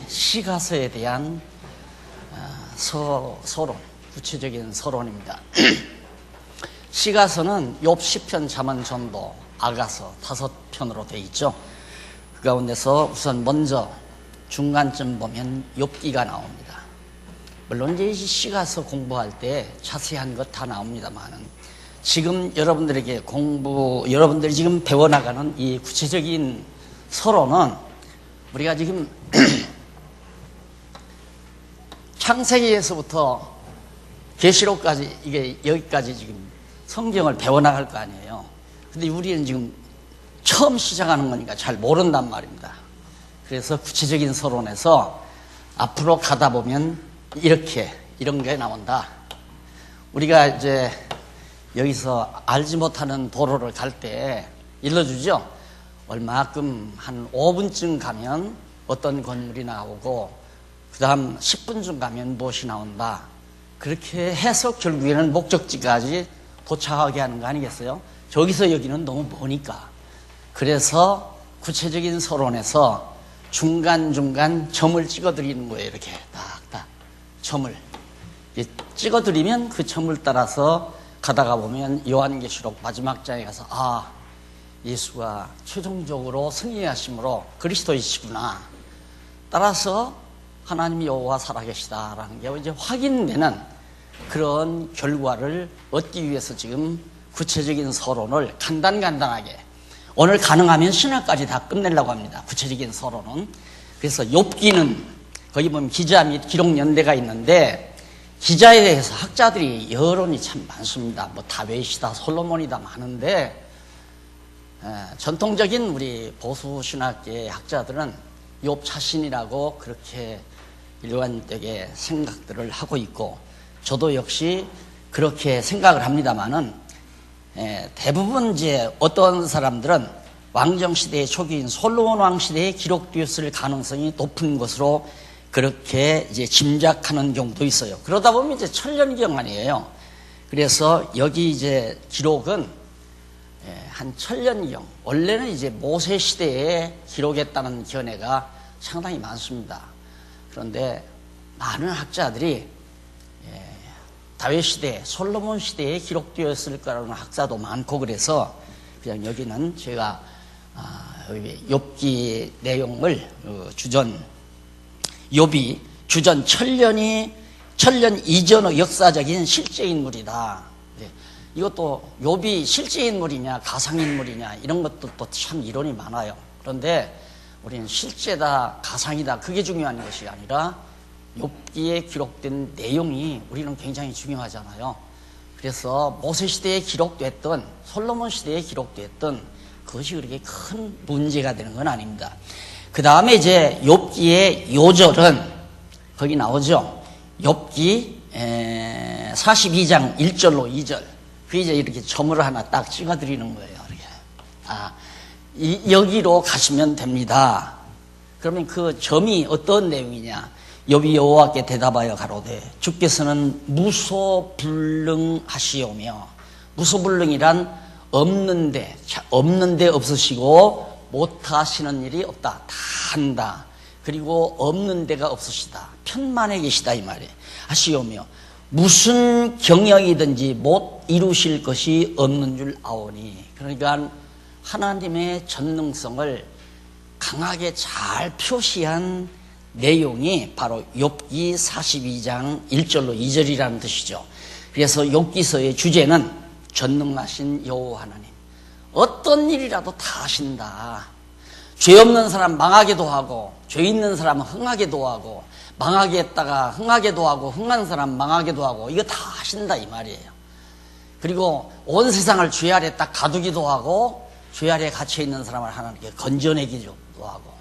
시가서에 대한 서론, 구체적인 서론입니다. 시가서는 욥, 시편, 잠언, 전도, 아가서 5편으로 되어 있죠. 그 가운데서 우선 먼저 중간쯤 보면 욥기가 나옵니다. 물론 이제 시가서 공부할 때 자세한 것 다 나옵니다만은 지금 여러분들이 지금 배워나가는 이 구체적인 서론은 우리가 지금 창세기에서부터 계시록까지 이게 여기까지 지금 성경을 배워나갈 거 아니에요. 근데 우리는 지금 처음 시작하는 거니까 잘 모른단 말입니다. 그래서 구체적인 서론에서 앞으로 가다 보면 이런 게 나온다. 우리가 이제 여기서 알지 못하는 도로를 갈 때 일러주죠. 얼마큼 한 5분쯤 가면 어떤 건물이 나오고 그 다음 10분쯤 가면 무엇이 나온다. 그렇게 해서 결국에는 목적지까지 도착하게 하는 거 아니겠어요? 저기서 여기는 너무 머니까. 그래서 구체적인 서론에서 중간중간 점을 찍어드리는 거예요. 이렇게 딱딱 점을 찍어드리면 그 점을 따라서 가다가 보면 요한계시록 마지막 장에 가서 예수가 최종적으로 승리하심으로 그리스도이시구나. 따라서 하나님이 여호와 살아계시다라는 게 이제 확인되는 그런 결과를 얻기 위해서 지금 구체적인 서론을 간단하게 오늘 가능하면 신학까지 다 끝내려고 합니다. 구체적인 서론은. 그래서 욥기는 거기 보면 기자 및 기록 연대가 있는데 기자에 대해서 학자들이 여론이 참 많습니다. 뭐 다윗이다 솔로몬이다 많은데 전통적인 우리 보수 신학계의 학자들은 욥 자신이라고 그렇게 일관되게 생각들을 하고 있고 저도 역시 그렇게 생각을 합니다만은 대부분 이제 어떤 사람들은 왕정시대의 초기인 솔로몬 왕시대에 기록되었을 가능성이 높은 것으로 그렇게 이제 짐작하는 경우도 있어요. 그러다 보면 이제 천년경 아니에요. 그래서 여기 이제 기록은 한 천년경, 원래는 이제 모세 시대에 기록했다는 견해가 상당히 많습니다. 그런데 많은 학자들이 다윗 시대, 솔로몬 시대에 기록되었을 거라는 학자도 많고 그래서 그냥 여기는 제가 욥기 내용을 욥이 주전 천년 이전의 역사적인 실제 인물이다. 이것도 욥이 실제 인물이냐 가상인물이냐 이런 것도 또 참 이론이 많아요. 그런데 우리는 실제다 가상이다 그게 중요한 것이 아니라 욥기에 기록된 내용이 우리는 굉장히 중요하잖아요. 그래서 모세 시대에 기록됐던 솔로몬 시대에 기록됐던 그것이 그렇게 큰 문제가 되는 건 아닙니다. 그 다음에 이제 욥기의 요절은 거기 나오죠. 욥기 42장 1절로 2절. 그 이제 이렇게 점을 하나 딱 찍어드리는 거예요. 이렇게. 여기로 가시면 됩니다. 그러면 그 점이 어떤 내용이냐? 욥이 여호와께 대답하여 가로되 주께서는 무소불능하시오며 무소불능이란 없는데 없으시고 못하시는 일이 없다. 다 한다. 그리고 없는 데가 없으시다. 편만에 계시다 이 말이에요. 하시오며 무슨 경영이든지 못 이루실 것이 없는 줄 아오니. 그러니까 하나님의 전능성을 강하게 잘 표시한 내용이 바로 욥기 42장 1절로 2절이라는 뜻이죠. 그래서 욥기서의 주제는 전능하신 여호와 하나님. 어떤 일이라도 다 하신다. 죄 없는 사람 망하게도 하고 죄 있는 사람 흥하게도 하고 망하게 했다가 흥하게도 하고 흥한 사람 망하게도 하고 이거 다 하신다 이 말이에요. 그리고 온 세상을 죄 아래 딱 가두기도 하고 죄 아래 갇혀 있는 사람을 하나님께 건져내기도 하고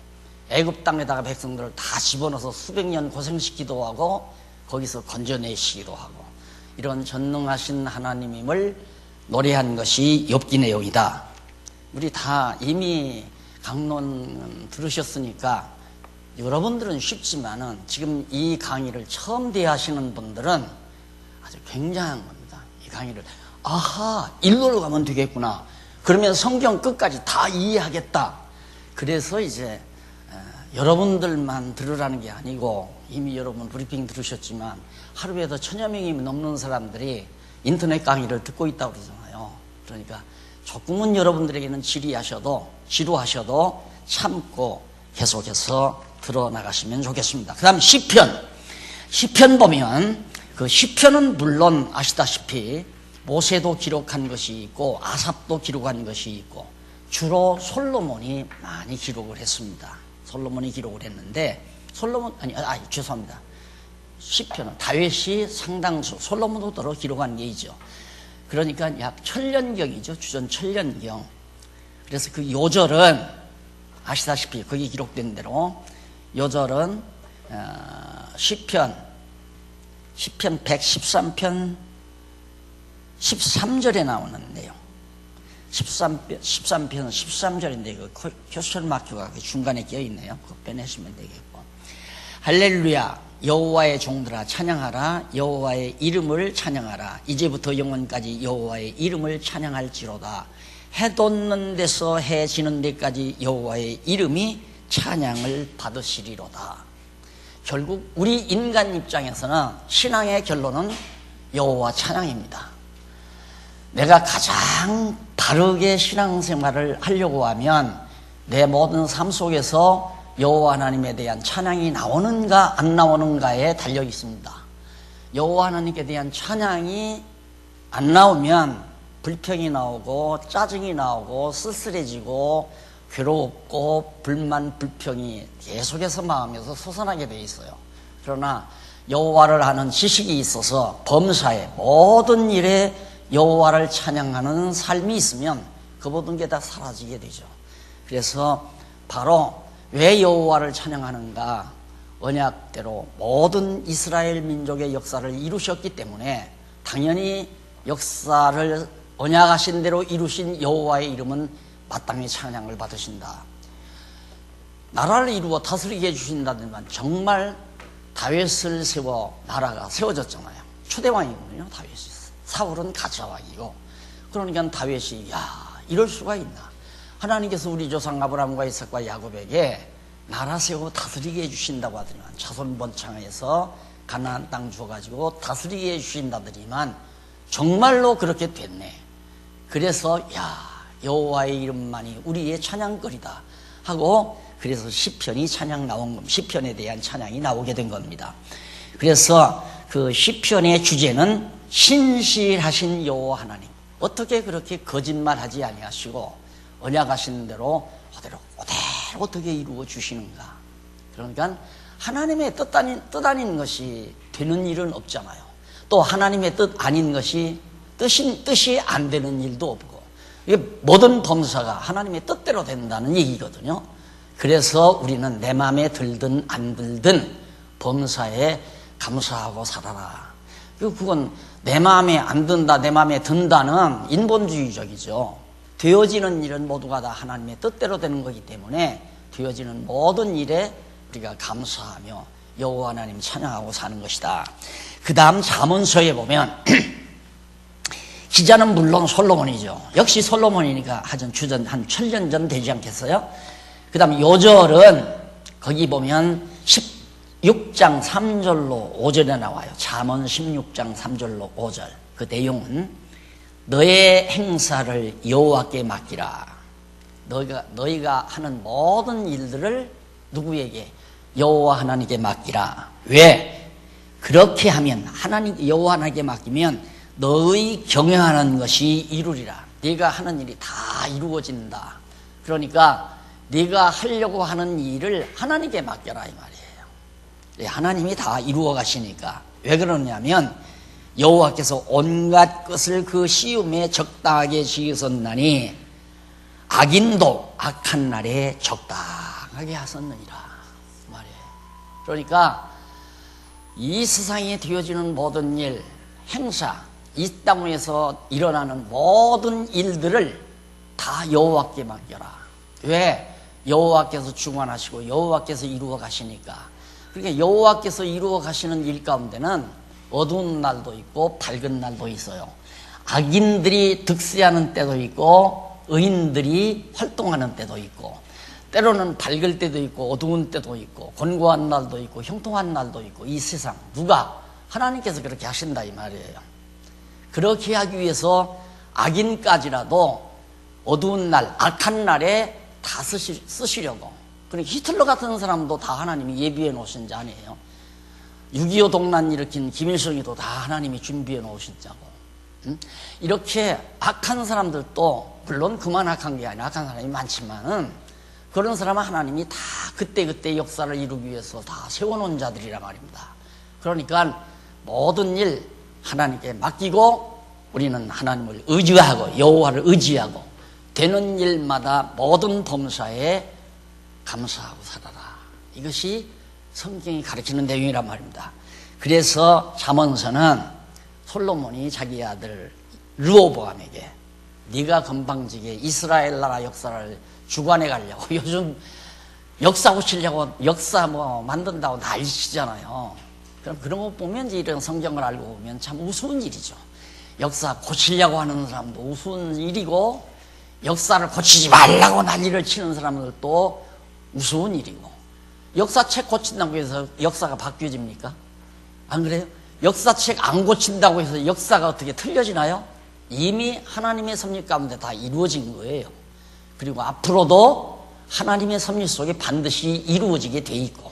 애굽 땅에다가 백성들을 다 집어넣어서 수백 년 고생시키기도 하고 거기서 건져내시기도 하고 이런 전능하신 하나님임을 노래한 것이 욥기 내용이다. 우리 다 이미 강론 들으셨으니까 여러분들은 쉽지만은 지금 이 강의를 처음 대하시는 분들은 아주 굉장한 겁니다. 이 강의를 일로로 가면 되겠구나. 그러면 성경 끝까지 다 이해하겠다. 그래서 이제 여러분들만 들으라는 게 아니고 이미 여러분 브리핑 들으셨지만 하루에도 1000여 명이 넘는 사람들이 인터넷 강의를 듣고 있다고 그러잖아요. 그러니까 조금은 여러분들에게는 지루하셔도 참고 계속해서 들어나가시면 좋겠습니다. 그 다음 시편 보면 그 시편은 물론 아시다시피 모세도 기록한 것이 있고 아삽도 기록한 것이 있고 주로 솔로몬이 많이 기록을 했습니다. 솔로몬이 기록을 했는데 죄송합니다. 시편은 다윗이 상당수 솔로몬도 더러 기록한 게 있죠. 그러니까 약 1000년경이죠. 주전 1000년경. 그래서 그 요절은 아시다시피 거기 기록된 대로 요절은 시편 113편 13절에 나오는 내용. 13편 13절인데 그 퀘스천 마크가 그 중간에 끼어 있네요. 그거 빼내시면 되겠고. 할렐루야 여호와의 종들아 찬양하라. 여호와의 이름을 찬양하라. 이제부터 영원까지 여호와의 이름을 찬양할지로다. 해 돋는 데서 해 지는 데까지 여호와의 이름이 찬양을 받으시리로다. 결국 우리 인간 입장에서는 신앙의 결론은 여호와 찬양입니다. 내가 가장 바르게 신앙생활을 하려고 하면 내 모든 삶 속에서 여호와 하나님에 대한 찬양이 나오는가 안 나오는가에 달려 있습니다. 여호와 하나님께 대한 찬양이 안 나오면 불평이 나오고 짜증이 나오고 쓸쓸해지고 괴롭고 불만 불평이 계속해서 마음에서 솟아나게 돼 있어요. 그러나 여호와를 아는 지식이 있어서 범사에 모든 일에 여호와를 찬양하는 삶이 있으면 그 모든 게 다 사라지게 되죠. 그래서 바로 왜 여호와를 찬양하는가? 언약대로 모든 이스라엘 민족의 역사를 이루셨기 때문에 당연히 역사를 언약하신 대로 이루신 여호와의 이름은 마땅히 찬양을 받으신다. 나라를 이루어 다스리게 해주신다지만 정말 다윗을 세워 나라가 세워졌잖아요. 초대왕이거든요. 다윗이. 사울은 가짜왕이고. 그러니까 다윗이 이럴 수가 있나. 하나님께서 우리 조상 아브라함과 이삭과 야곱에게 나라 세우고 다스리게 해주신다고 하더니만 자손 번창해서 가나안 땅 주어가지고 다스리게 해주신다더니만 정말로 그렇게 됐네. 그래서 여호와의 이름만이 우리의 찬양거리다 하고 그래서 시편이 시편에 대한 찬양이 나오게 된 겁니다. 그래서 그 시편의 주제는 신실하신 여호와 하나님, 어떻게 그렇게 거짓말하지 아니하시고 언약하신 대로 그대로 어떻게 이루어 주시는가. 그러니까 하나님의 뜻 아닌 것이 되는 일은 없잖아요. 또 하나님의 뜻 아닌 것이 뜻이 안 되는 일도 없고, 이게 모든 범사가 하나님의 뜻대로 된다는 얘기거든요. 그래서 우리는 내 마음에 들든 안 들든 범사에 감사하고 살아라. 그건 내 마음에 안 든다, 내 마음에 든다는 인본주의적이죠. 되어지는 일은 모두가 다 하나님의 뜻대로 되는 거기 때문에 되어지는 모든 일에 우리가 감사하며 여호와 하나님 찬양하고 사는 것이다. 그 다음 잠언서에 보면 기자는 물론 솔로몬이죠. 역시 솔로몬이니까 주전 한 1000년 전 되지 않겠어요? 그 다음 요절은 거기 보면 16장 3절로 5절에 나와요. 잠언 16장 3절로 5절. 그 내용은 너의 행사를 여호와께 맡기라. 너희가 하는 모든 일들을 누구에게? 여호와 하나님께 맡기라. 왜? 그렇게 하면 여호와 하나님께 맡기면 너의 경영하는 것이 이루리라. 네가 하는 일이 다 이루어진다. 그러니까 네가 하려고 하는 일을 하나님께 맡겨라 이 말이에요. 하나님이 다 이루어 가시니까. 왜 그러냐면 여호와께서 온갖 것을 그 시음에 적당하게 지으셨나니 악인도 악한 날에 적당하게 하셨느니라 말이에요. 그러니까 이 세상에 되어지는 모든 일, 행사, 이 땅에서 일어나는 모든 일들을 다 여호와께 맡겨라. 왜? 여호와께서 주관하시고 여호와께서 이루어 가시니까. 그러니까 여호와께서 이루어 가시는 일 가운데는 어두운 날도 있고 밝은 날도 있어요. 악인들이 득세하는 때도 있고 의인들이 활동하는 때도 있고 때로는 밝을 때도 있고 어두운 때도 있고 곤고한 날도 있고 형통한 날도 있고 이 세상 누가? 하나님께서 그렇게 하신다 이 말이에요. 그렇게 하기 위해서 악인까지라도 어두운 날, 악한 날에 다 쓰시려고. 그러니까 히틀러 같은 사람도 다 하나님이 예비해 놓으신 자 아니에요. 6.25 동란 일으킨 김일성이도 다 하나님이 준비해 놓으신 자고. 이렇게 악한 사람들도 물론 그만 악한 게 아니라 악한 사람이 많지만은 그런 사람은 하나님이 다 그때그때 역사를 이루기 위해서 다 세워놓은 자들이란 말입니다. 그러니까 모든 일 하나님께 맡기고 우리는 하나님을 의지하고 여호와를 의지하고 되는 일마다 모든 범사에 감사하고 살아라. 이것이 성경이 가르치는 내용이란 말입니다. 그래서 잠언서는 솔로몬이 자기 아들 르호보암에게 네가 건방지게 이스라엘 나라 역사를 주관해 가려고 요즘 역사 고치려고 역사 뭐 만든다고 난리치잖아요. 그럼 그런 거 보면 이제 이런 성경을 알고 보면 참 우스운 일이죠. 역사 고치려고 하는 사람도 우스운 일이고 역사를 고치지 말라고 난리를 치는 사람들도 우스운 일이고 역사책 고친다고 해서 역사가 바뀌어집니까? 안 그래요? 역사책 안 고친다고 해서 역사가 어떻게 틀려지나요? 이미 하나님의 섭리 가운데 다 이루어진 거예요. 그리고 앞으로도 하나님의 섭리 속에 반드시 이루어지게 돼 있고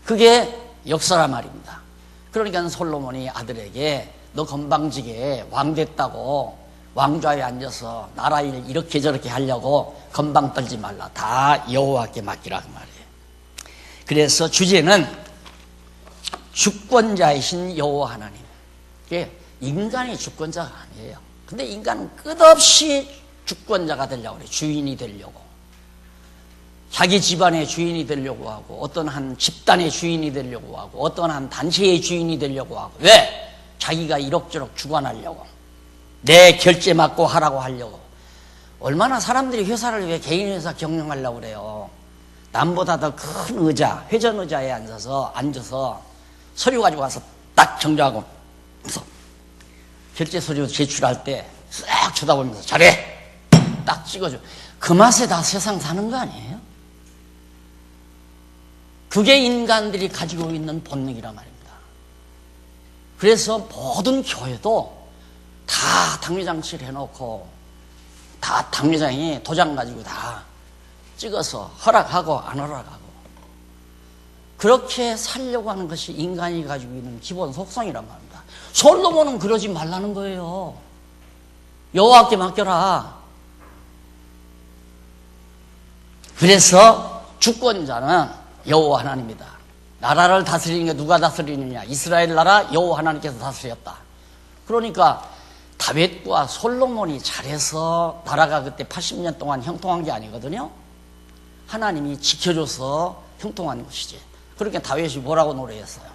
그게 역사란 말입니다. 그러니까 솔로몬이 아들에게 너 건방지게 왕 됐다고 왕좌에 앉아서 나라 일 이렇게 저렇게 하려고 건방 떨지 말라. 다 여호와께 맡기라 그 말이에요. 그래서 주제는 주권자이신 여호와 하나님. 이게 인간이 주권자가 아니에요. 근데 인간은 끝없이 주권자가 되려고 그래. 주인이 되려고. 자기 집안의 주인이 되려고 하고 어떤 한 집단의 주인이 되려고 하고 어떤 한 단체의 주인이 되려고 하고 왜? 자기가 이럭저럭 주관하려고 내 결제 맡고 하라고 하려고. 얼마나 사람들이 회사를 왜 개인 회사 경영하려고 그래요. 남보다 더 큰 의자, 회전 의자에 앉아서 서류 가지고 와서 딱 정정하고 그래서 결제 서류 제출할 때 싹 쳐다보면서 잘해 딱 찍어줘. 그 맛에 다 세상 사는 거 아니에요? 그게 인간들이 가지고 있는 본능이란 말입니다. 그래서 모든 교회도 다 당회장치를 해놓고 다 당회장이 도장 가지고 다 찍어서 허락하고 안 허락하고 그렇게 살려고 하는 것이 인간이 가지고 있는 기본 속성이란 말입니다. 솔로몬은 그러지 말라는 거예요. 여호와께 맡겨라. 그래서 주권자는 여호와 하나님이다. 나라를 다스리는 게 누가 다스리느냐? 이스라엘 나라 여호와 하나님께서 다스렸다. 그러니까 다윗과 솔로몬이 잘해서 나라가 그때 80년 동안 형통한 게 아니거든요. 하나님이 지켜줘서 형통한 것이지. 그렇게 다윗이 뭐라고 노래했어요?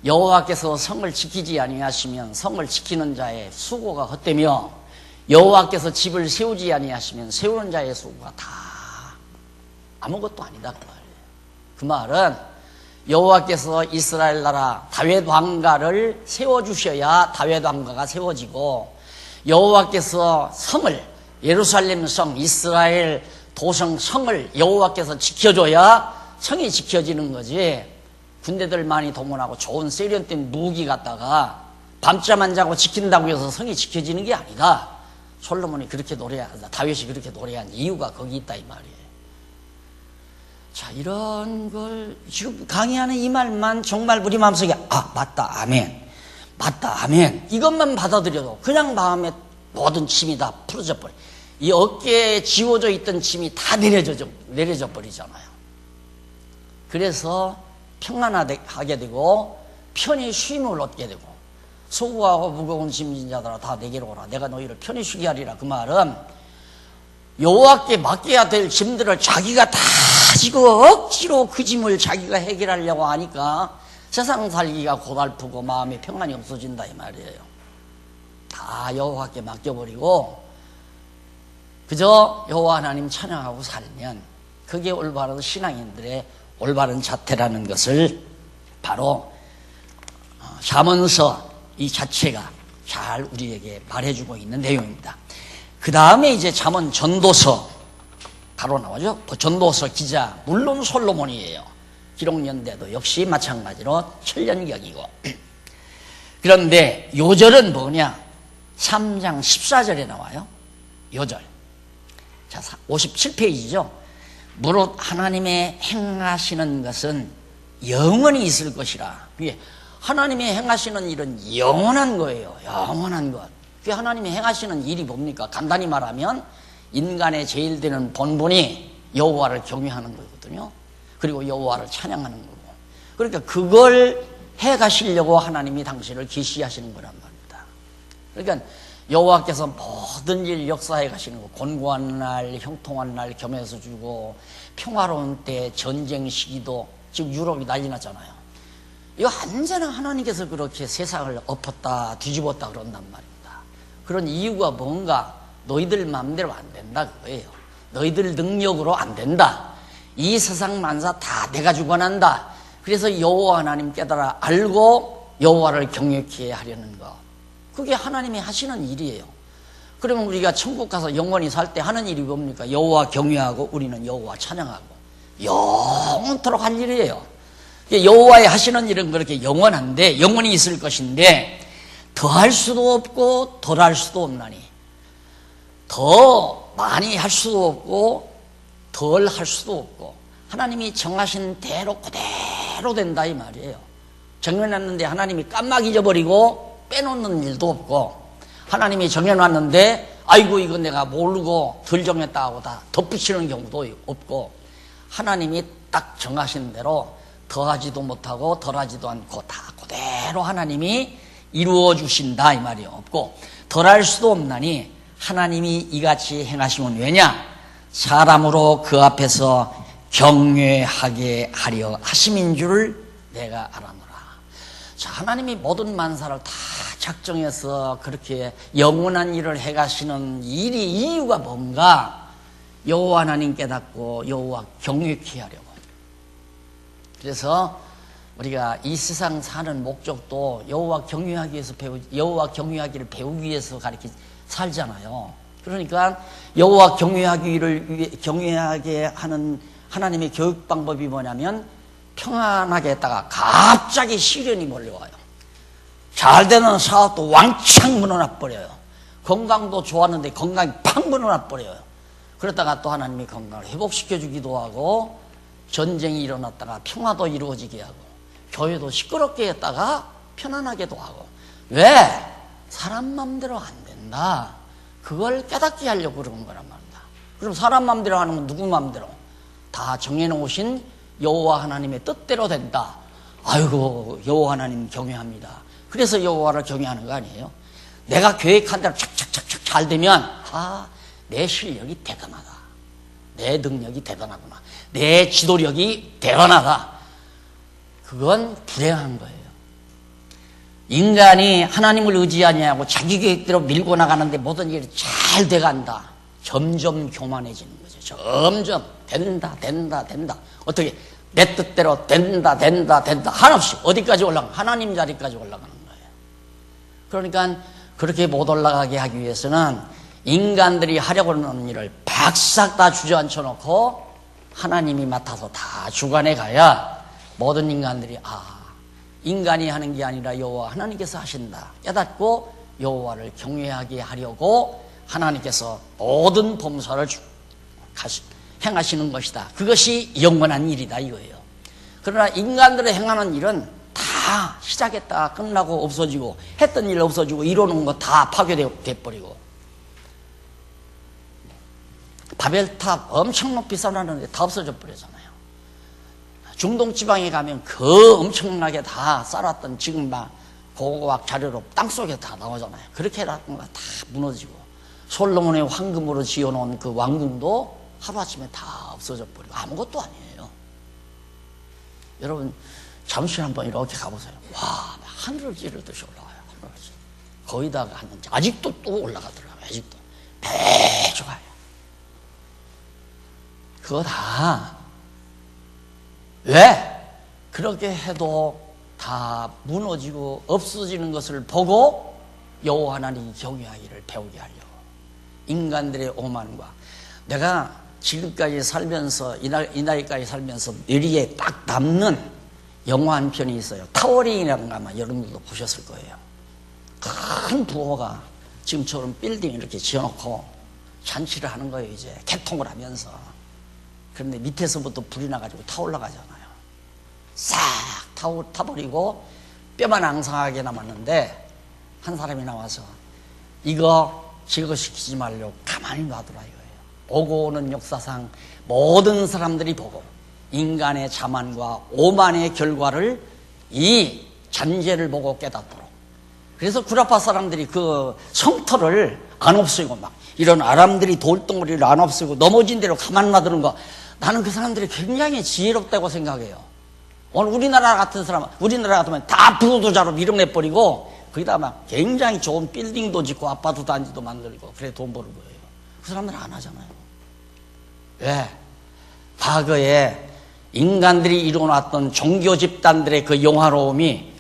여호와께서 성을 지키지 아니하시면 성을 지키는 자의 수고가 헛되며 여호와께서 집을 세우지 아니하시면 세우는 자의 수고가 다 아무것도 아니다 그 말이에요. 그 말은 여호와께서 이스라엘 나라 다윗 왕가를 세워주셔야 다윗 왕가가 세워지고 여호와께서 성을 예루살렘 성 이스라엘 도성 성을 여호와께서 지켜줘야 성이 지켜지는 거지. 군대들 많이 동원하고 좋은 세련된 무기 갖다가 밤잠 안 자고 지킨다고 해서 성이 지켜지는 게 아니다. 솔로몬이 그렇게 노래한다. 다윗이 그렇게 노래한 이유가 거기 있다 이 말이에요. 자, 이런 걸 지금 강의하는 이 말만 정말 우리 마음속에 맞다 아멘 맞다 아멘 이것만 받아들여도 그냥 마음에 모든 짐이 다 풀어져 버려. 이 어깨에 지워져 있던 짐이 다 내려져 버리잖아요. 그래서 평안하게 되고 편히 쉼을 얻게 되고 수고하고 무거운 짐진 자들아 다 내게로 오라. 내가 너희를 편히 쉬게 하리라. 그 말은 여호와께 맡겨야 될 짐들을 자기가 다 지고 억지로 그 짐을 자기가 해결하려고 하니까 세상 살기가 고달프고 마음에 평안이 없어진다 이 말이에요. 다 여호와께 맡겨버리고 그저 여호와 하나님 찬양하고 살면 그게 올바른 신앙인들의 올바른 자태라는 것을 바로 잠언서 이 자체가 잘 우리에게 말해주고 있는 내용입니다. 그 다음에 이제 잠언 전도서 바로 나오죠. 전도서 기자 물론 솔로몬이에요. 기록연대도 역시 마찬가지로 7년경이고. 그런데 요절은 뭐냐? 3장 14절에 나와요. 요절. 자, 57페이지죠. 무릇 하나님의 행하시는 것은 영원히 있을 것이라. 그게 하나님이 행하시는 일은 영원한 거예요. 영원한 것. 그게 하나님이 행하시는 일이 뭡니까? 간단히 말하면 인간의 제일 되는 본분이 여호와를 경외하는 거거든요. 그리고 여호와를 찬양하는 거고. 그러니까 그걸 해가시려고 하나님이 당신을 계시하시는 거란 말입니다. 그러니까 여호와께서 모든 일 역사해 가시는 거, 곤고한 날, 형통한 날 겸해서 주고, 평화로운 때, 전쟁 시기도 지금 유럽이 난리 났잖아요. 이거 언제나 하나님께서 그렇게 세상을 엎었다 뒤집었다 그런단 말입니다. 그런 이유가 뭔가? 너희들 마음대로 안 된다 그거예요. 너희들 능력으로 안 된다. 이 세상 만사 다 내가 주관한다. 그래서 여호와 하나님 깨달아 알고 여호와를 경외케 하려는 거. 그게 하나님이 하시는 일이에요. 그러면 우리가 천국 가서 영원히 살 때 하는 일이 뭡니까? 여호와 경외하고 우리는 여호와 찬양하고 영원토록 할 일이에요. 여호와의 하시는 일은 그렇게 영원한데, 영원히 있을 것인데 더할 수도 없고 덜 할 수도 없나니, 더 많이 할 수도 없고 덜 할 수도 없고, 하나님이 정하신 대로 그대로 된다 이 말이에요. 정해놨는데 하나님이 깜막 잊어버리고 빼놓는 일도 없고, 하나님이 정해놨는데 아이고 이거 내가 모르고 덜 정했다 하고 다 덧붙이는 경우도 없고, 하나님이 딱 정하신 대로 더하지도 못하고 덜하지도 않고 다 그대로 하나님이 이루어 주신다 이 말이 없고, 덜할 수도 없나니 하나님이 이같이 행하시면 왜냐? 사람으로 그 앞에서 경외하게 하려 하심인 줄을 내가 알아노라. 자, 하나님이 모든 만사를 다 작정해서 그렇게 영원한 일을 해가시는 일이 이유가 뭔가? 여호와 하나님 깨닫고 여호와 경외케 하려고. 그래서 우리가 이 세상 사는 목적도 여호와 경외하기 위해서 여호와 경외하기를 배우기 위해서 가르치 살잖아요. 그러니까 여호와 경외하게 하는 하나님의 교육 방법이 뭐냐면, 평안하게 했다가 갑자기 시련이 몰려와요. 잘 되는 사업도 왕창 무너져 버려요. 건강도 좋았는데 건강이 팍 무너져 버려요. 그러다가 또 하나님이 건강을 회복시켜 주기도 하고, 전쟁이 일어났다가 평화도 이루어지게 하고, 교회도 시끄럽게 했다가 편안하게도 하고. 왜? 사람 맘대로 안 된다. 그걸 깨닫게 하려고 그러는 거란 말입니다. 그럼 사람 맘대로 하는 건 누구 맘대로? 다 정해놓으신 여호와 하나님의 뜻대로 된다. 아이고 여호와 하나님 경외합니다. 그래서 여호와를 경외하는 거 아니에요? 내가 계획한 대로 착착착착 잘 되면 내 실력이 대단하다. 내 능력이 대단하구나. 내 지도력이 대단하다. 그건 불행한 거예요. 인간이 하나님을 의지하지 않고 자기 계획대로 밀고 나가는데 모든 일이 잘 돼간다. 점점 교만해지는 거죠. 점점 된다. 어떻게? 내 뜻대로 된다. 한없이 어디까지 올라가? 하나님 자리까지 올라가는 거예요. 그러니까 그렇게 못 올라가게 하기 위해서는 인간들이 하려고 하는 일을 박싹 다 주저앉혀 놓고 하나님이 맡아서 다 주관해 가야 모든 인간들이 인간이 하는 게 아니라 여호와 하나님께서 하신다 깨닫고 여호와를 경외하게 하려고 하나님께서 모든 범사를 행하시는 것이다. 그것이 영원한 일이다 이거예요. 그러나 인간들의 행하는 일은 다 시작했다가 끝나고 없어지고, 했던 일 없어지고, 이루는 거 다 파괴돼 버리고. 바벨탑 엄청 높이 쌓아놨는데 다 없어져 버리잖아요. 중동 지방에 가면 그 엄청나게 다 쌓았던 지금 막 고고학 자료로 땅속에 다 나오잖아요. 그렇게 해놨던 거 다 무너지고, 솔로몬의 황금으로 지어놓은 그 왕궁도 하루아침에 다 없어져 버리고 아무것도 아니에요. 여러분 잠시 한번 이렇게 가보세요. 와, 하늘을 찌르듯이 올라와요. 거기다가 갔는지 아직도 또 올라가더라고요. 아직도 매주 가요. 그거 다 왜? 그렇게 해도 다 무너지고 없어지는 것을 보고 여호와 하나님 경외하기를 배우게 하려고. 인간들의 오만과, 내가 지금까지 살면서 이 나이까지 살면서 뇌리에 딱 남는 영화 한 편이 있어요. 타워링이라는 거 아마 여러분들도 보셨을 거예요. 큰 부호가 지금처럼 빌딩 이렇게 지어놓고 잔치를 하는 거예요. 이제 개통을 하면서. 그런데 밑에서부터 불이 나가지고 타올라가잖아요. 싹 타버리고 뼈만 앙상하게 남았는데 한 사람이 나와서 이거 제거시키지 말려고 가만히 놔두라 이거예요. 오고 오는 역사상 모든 사람들이 보고 인간의 자만과 오만의 결과를 이 잔재를 보고 깨닫도록. 그래서 구라파 사람들이 그 성터를 안 없애고 막 이런 아람들이 돌덩어리를 안 없애고 넘어진 대로 가만 놔두는 거, 나는 그 사람들이 굉장히 지혜롭다고 생각해요. 오늘 우리나라 같으면 다 부도자로 밀어내버리고 거기다 막 굉장히 좋은 빌딩도 짓고 아파트 단지도 만들고 그래 돈 버는 거예요. 그 사람들은 안 하잖아요. 왜? 과거에 인간들이 이루어놨던 종교 집단들의 그 영화로움이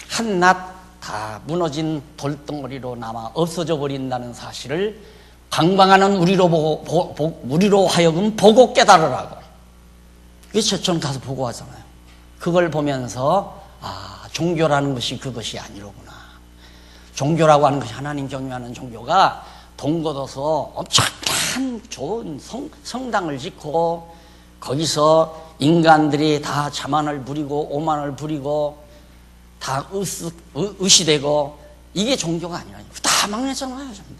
한낱 다 무너진 돌덩어리로 남아 없어져 버린다는 사실을 방방하는 우리로 하여금 보고 깨달으라고. 그게 저처럼 가서 보고 하잖아요. 그걸 보면서 종교라는 것이 그것이 아니로구나. 종교라고 하는 것이 하나님 경외하는 종교가 돈 걷어서 엄청 큰 좋은 성당을 짓고 거기서 인간들이 다 자만을 부리고 오만을 부리고 다 의시되고 이게 종교가 아니라 다 망했잖아요. 전부.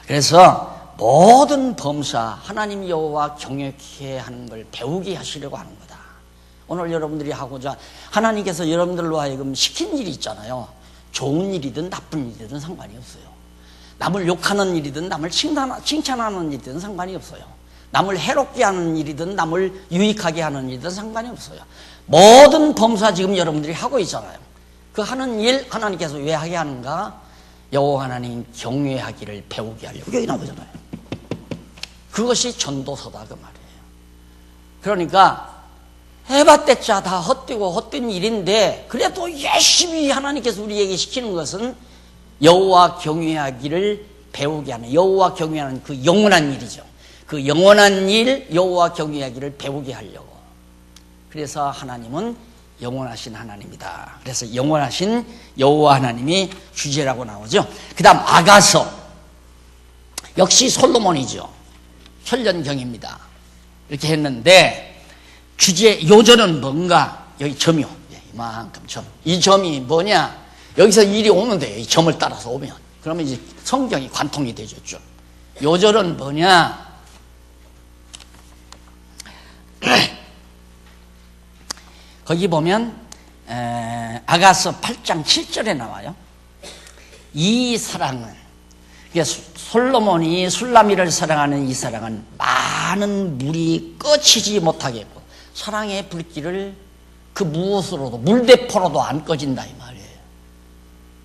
그래서 모든 범사 하나님 여호와 경외케 하는 걸 배우게 하시려고 하는 거다. 오늘 여러분들이 하고자 하나님께서 여러분들로 하여금 시킨 일이 있잖아요. 좋은 일이든 나쁜 일이든 상관이 없어요. 남을 욕하는 일이든 남을 칭찬하는 일이든 상관이 없어요. 남을 해롭게 하는 일이든 남을 유익하게 하는 일이든 상관이 없어요. 모든 범사 지금 여러분들이 하고 있잖아요. 그 하는 일 하나님께서 왜 하게 하는가? 여호와 하나님 경외하기를 배우게 하려고. 여기 나오잖아요. 그것이 전도서다 그 말이에요. 그러니까 해봤댔자 다 헛되고 헛된 일인데 그래도 열심히 하나님께서 우리에게 시키는 것은 여호와 경외하기를 배우게 하는, 여호와 경외하는 그 영원한 일이죠. 그 영원한 일 여호와 경외하기를 배우게 하려고. 그래서 하나님은 영원하신 하나님이다. 그래서 영원하신 여호와 하나님이 주제라고 나오죠. 그 다음 아가서, 역시 솔로몬이죠. 현련경입니다. 이렇게 했는데 주제 요절은 뭔가? 여기 점이요. 이만큼 점. 이 점이 뭐냐? 여기서 일이 오면 돼요. 이 점을 따라서 오면. 그러면 이제 성경이 관통이 되죠. 요절은 뭐냐? 거기 보면 아가서 8장 7절에 나와요. 이 사랑은, 솔로몬이 술라미를 사랑하는 이 사랑은 많은 물이 꺼지지 못하겠고 사랑의 불길을 그 무엇으로도 물대포로도 안 꺼진다 이 말이에요.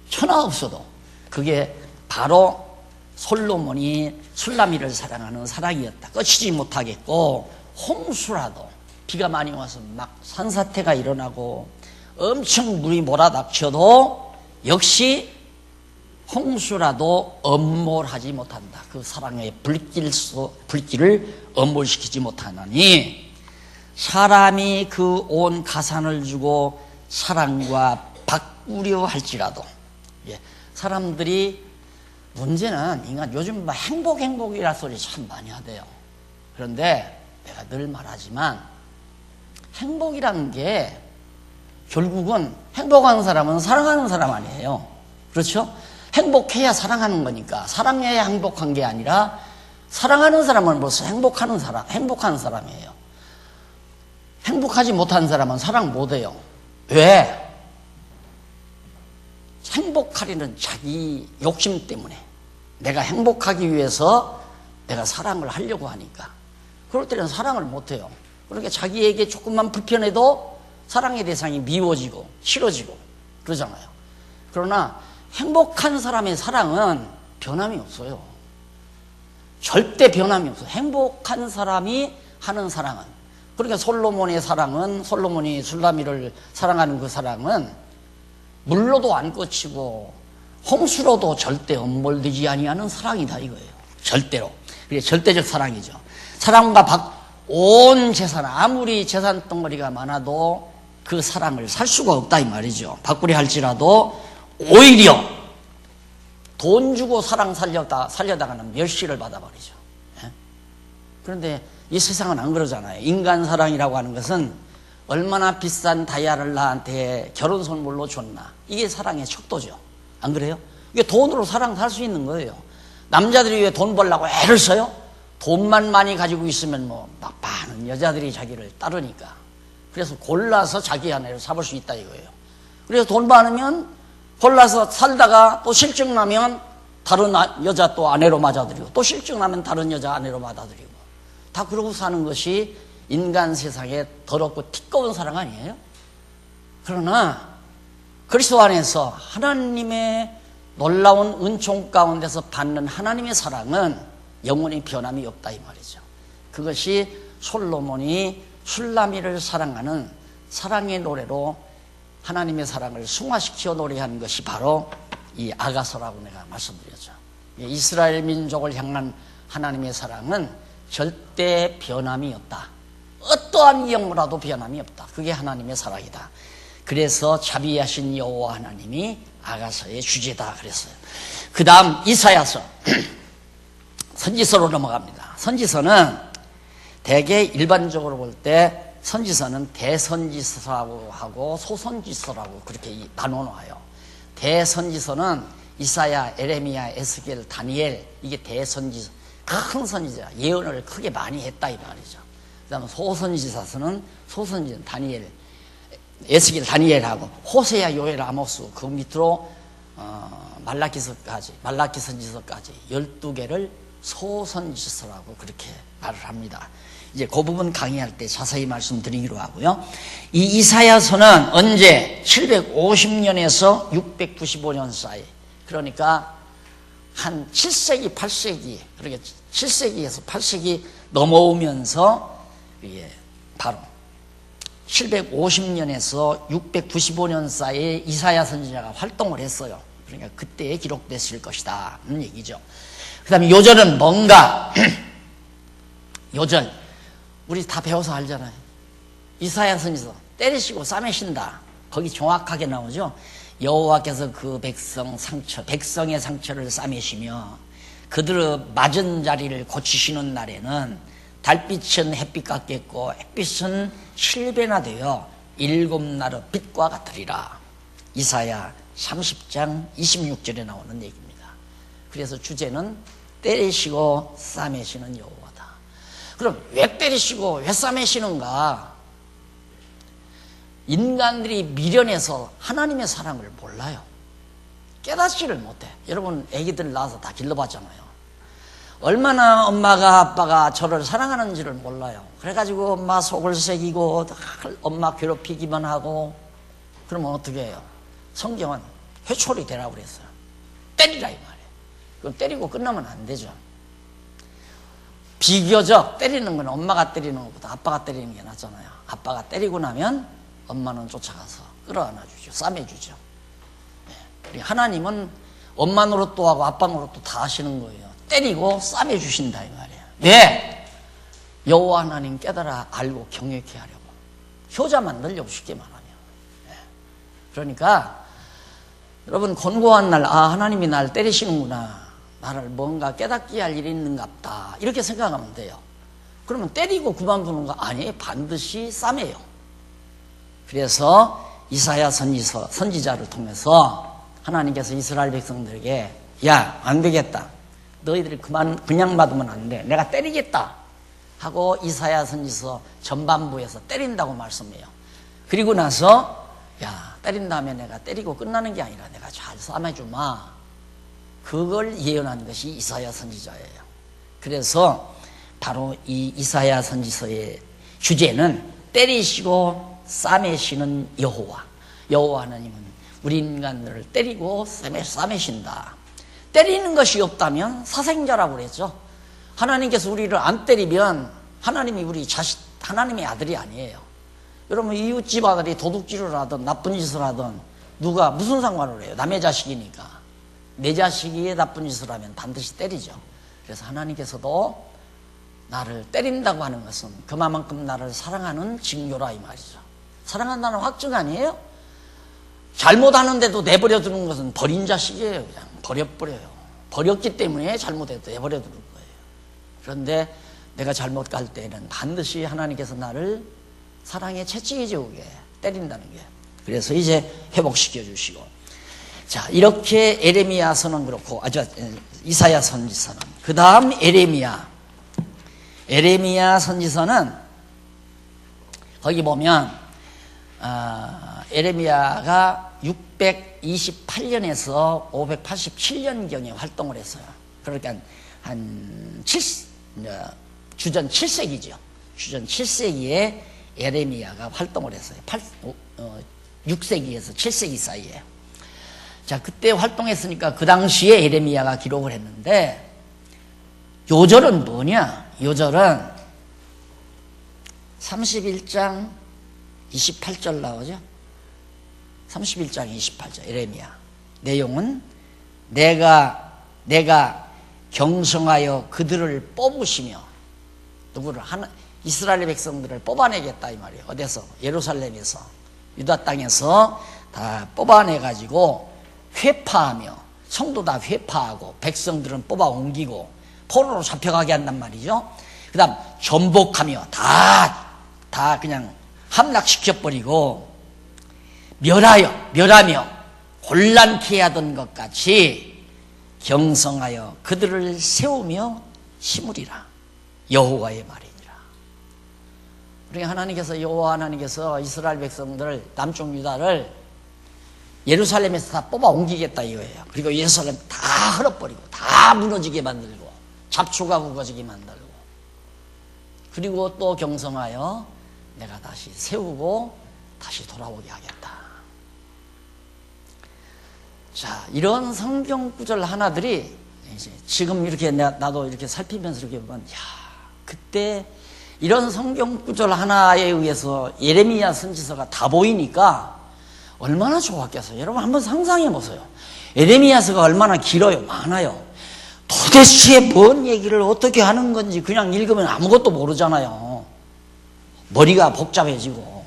천하 없어도. 그게 바로 솔로몬이 술라미를 사랑하는 사랑이었다. 꺼지지 못하겠고 홍수라도 비가 많이 와서 막 산사태가 일어나고 엄청 물이 몰아닥쳐도 역시 홍수라도 엄몰하지 못한다. 그 사랑의 불길을 엄몰시키지 못하나니 사람이 그 온 가산을 주고 사랑과 바꾸려 할지라도. 사람들이 문제는 인간 요즘 막 행복이라 소리 참 많이 하대요. 그런데 내가 늘 말하지만 행복이라는 게 결국은 행복한 사람은 사랑하는 사람 아니에요. 그렇죠? 행복해야 사랑하는 거니까 사랑해야 행복한 게 아니라 사랑하는 사람은 벌써 행복한 사람이에요. 행복하지 못한 사람은 사랑 못해요. 왜? 행복하려는 자기 욕심 때문에 내가 행복하기 위해서 내가 사랑을 하려고 하니까 그럴 때는 사랑을 못해요. 그러니까 자기에게 조금만 불편해도 사랑의 대상이 미워지고 싫어지고 그러잖아요. 그러나 행복한 사람의 사랑은 변함이 없어요. 절대 변함이 없어요. 행복한 사람이 하는 사랑은. 그러니까 솔로몬의 사랑은, 솔로몬이 술라미를 사랑하는 그 사랑은 물로도 안 꺼치고 홍수로도 절대 엄몰되지 아니하는 사랑이다 이거예요. 절대로. 그게 절대적 사랑이죠. 사랑과 온 재산, 아무리 재산 덩어리가 많아도 그 사랑을 살 수가 없다 이 말이죠. 바꾸려 할지라도 오히려 돈 주고 사랑 살려다가는 멸시를 받아버리죠. 예? 그런데 이 세상은 안 그러잖아요. 인간 사랑이라고 하는 것은 얼마나 비싼 다이아를 나한테 결혼 선물로 줬나, 이게 사랑의 척도죠. 안 그래요? 이게 돈으로 사랑 살 수 있는 거예요. 남자들이 왜 돈 벌려고 애를 써요? 돈만 많이 가지고 있으면 뭐 막 많은 여자들이 자기를 따르니까. 그래서 골라서 자기 아내를 잡을 수 있다 이거예요. 그래서 돈 많으면 골라서 살다가 또 실증나면 다른 여자 또 아내로 맞아들이고, 또 실증나면 다른 여자 아내로 맞아들이고, 다 그러고 사는 것이 인간 세상에 더럽고 티꺼운 사랑 아니에요? 그러나 그리스도 안에서 하나님의 놀라운 은총 가운데서 받는 하나님의 사랑은 영원히 변함이 없다 이 말이죠. 그것이 솔로몬이 슐라미를 사랑하는 사랑의 노래로 하나님의 사랑을 승화시켜 노래하는 것이 바로 이 아가서라고 내가 말씀드렸죠. 이스라엘 민족을 향한 하나님의 사랑은 절대 변함이 없다. 어떠한 영무라도 변함이 없다. 그게 하나님의 사랑이다. 그래서 자비하신 여호와 하나님이 아가서의 주제다 그랬어요. 그 다음 이사야서 선지서로 넘어갑니다. 선지서는 대개 일반적으로 볼 때 선지서는 대선지서라고 하고 소선지서라고 그렇게 나눠놔요. 대선지서는 이사야, 에레미야, 에스겔, 다니엘, 이게 대선지서, 큰 선지자, 예언을 크게 많이 했다 이 말이죠. 그 다음에 소선지서는 다니엘, 에스겔, 다니엘하고 호세야, 요엘, 아모스, 그 밑으로 말라기 선지서까지 12개를 소선지서라고 그렇게 말을 합니다. 이제 그 부분 강의할 때 자세히 말씀드리기로 하고요. 이 이사야서는 언제 750년에서 695년 사이, 그러니까 한 7세기, 8세기, 그러니까 7세기에서 8세기 넘어오면서 이게 바로 750년에서 695년 사이에 이사야 선지자가 활동을 했어요. 그러니까 그때에 기록됐을 것이다 는 얘기죠. 그 다음에 요절은 뭔가? 요절 우리 다 배워서 알잖아요. 이사야 선지서 때리시고 싸매신다, 거기 정확하게 나오죠. 여호와께서 그 백성의 상처를 싸매시며 그들의 맞은 자리를 고치시는 날에는 달빛은 햇빛 같겠고 햇빛은 7배나 되어 7날의 빛과 같으리라. 이사야 30장 26절에 나오는 얘기입니다. 그래서 주제는 때리시고 싸매시는 여호와다. 그럼 왜 때리시고 왜 싸매시는가? 인간들이 미련해서 하나님의 사랑을 몰라요. 깨닫지를 못해. 여러분 애기들 낳아서 다 길러봤잖아요. 얼마나 엄마가 아빠가 저를 사랑하는지를 몰라요. 그래가지고 엄마 속을 새기고 엄마 괴롭히기만 하고, 그러면 어떻게 해요? 성경은 회초리 대라고 그랬어요. 때리라 이 말이에요. 그럼 때리고 끝나면 안 되죠. 비교적 때리는 건 엄마가 때리는 것보다 아빠가 때리는 게 낫잖아요. 아빠가 때리고 나면 엄마는 쫓아가서 끌어안아 주죠. 싸매주죠. 네. 하나님은 엄마 노릇도 하고 아빠 노릇도 다 하시는 거예요. 때리고 싸매주신다 이 말이에요. 왜? 여호와 하나님 깨달아 알고 경외케 하려고. 효자 만들려고 쉽게 말하면. 네. 그러니까 여러분 권고한 날, 하나님이 날 때리시는구나, 나를 뭔가 깨닫게 할 일이 있는갑다, 이렇게 생각하면 돼요. 그러면 때리고 그만두는 거 아니에요. 반드시 싸매요. 그래서 이사야 선지자를 통해서 하나님께서 이스라엘 백성들에게 야, 안 되겠다, 너희들이 그냥 받으면 안 돼, 내가 때리겠다 하고 이사야 선지서 전반부에서 때린다고 말씀해요. 그리고 나서 야, 때린 다음에 내가 때리고 끝나는 게 아니라 내가 잘 싸매주마, 그걸 예언한 것이 이사야 선지자예요. 그래서 바로 이 이사야 선지서의 주제는 때리시고 싸매시는 여호와. 여호와 하나님은 우리 인간들을 때리고 싸매신다. 때리는 것이 없다면 사생자라고 그랬죠. 하나님께서 우리를 안 때리면 하나님이 우리 하나님의 아들이 아니에요. 여러분 이웃집 아들이 도둑질을 하든 나쁜 짓을 하든 누가 무슨 상관을 해요? 남의 자식이니까. 내 자식이 나쁜 짓을 하면 반드시 때리죠. 그래서 하나님께서도 나를 때린다고 하는 것은 그만큼 나를 사랑하는 징조라 이 말이죠. 사랑한다는 확증 아니에요? 잘못하는데도 내버려 두는 것은 버린 자식이에요. 그냥 버려버려요. 버렸기 때문에 잘못해도 내버려 두는 거예요. 그런데 내가 잘못 갈 때는 반드시 하나님께서 나를 사랑에 채찍이 지우게 때린다는 게. 그래서 이제 회복시켜 주시고. 자, 이렇게 에레미야서는 그렇고, 이사야 선지서는. 그 다음 에레미야 선지서는 거기 보면, 에레미야가 628년에서 587년경에 활동을 했어요. 그러니까 주전 7세기죠. 주전 7세기에 에레미야가 활동을 했어요. 6세기에서 7세기 사이에. 자, 그때 활동했으니까 그 당시에 에레미야가 기록을 했는데, 요절은 뭐냐? 요절은 31장 28절 나오죠? 31장 28절 에레미야. 내용은 내가 경성하여 그들을 뽑으시며, 누구를? 이스라엘 백성들을 뽑아내겠다 이 말이에요. 어디서? 예루살렘에서, 유다 땅에서 다 뽑아내가지고 회파하며, 성도 다 회파하고 백성들은 뽑아 옮기고 포로로 잡혀가게 한단 말이죠. 그 다음 전복하며 다 그냥 함락시켜버리고 멸하며 곤란케 하던 것 같이 경성하여 그들을 세우며 심으리라. 여호와의 말이니라. 그러니까 하나님께서, 여호와 하나님께서 이스라엘 백성들을, 남쪽 유다를 예루살렘에서 다 뽑아 옮기겠다 이거예요. 그리고 예루살렘 다 헐어버리고 다 무너지게 만들고 잡초가 우거지게 만들고, 그리고 또 경성하여 내가 다시 세우고 다시 돌아오게 하겠다. 자, 이런 성경 구절 하나들이 이제 지금 이렇게 나도 이렇게 살피면서 이렇게 보면, 야, 그때 이런 성경 구절 하나에 의해서 예레미야 선지서가 다 보이니까 얼마나 좋았겠어요. 여러분 한번 상상해 보세요. 예레미야서가 얼마나 길어요. 많아요. 도대체 뭔 얘기를 어떻게 하는 건지 그냥 읽으면 아무것도 모르잖아요. 머리가 복잡해지고.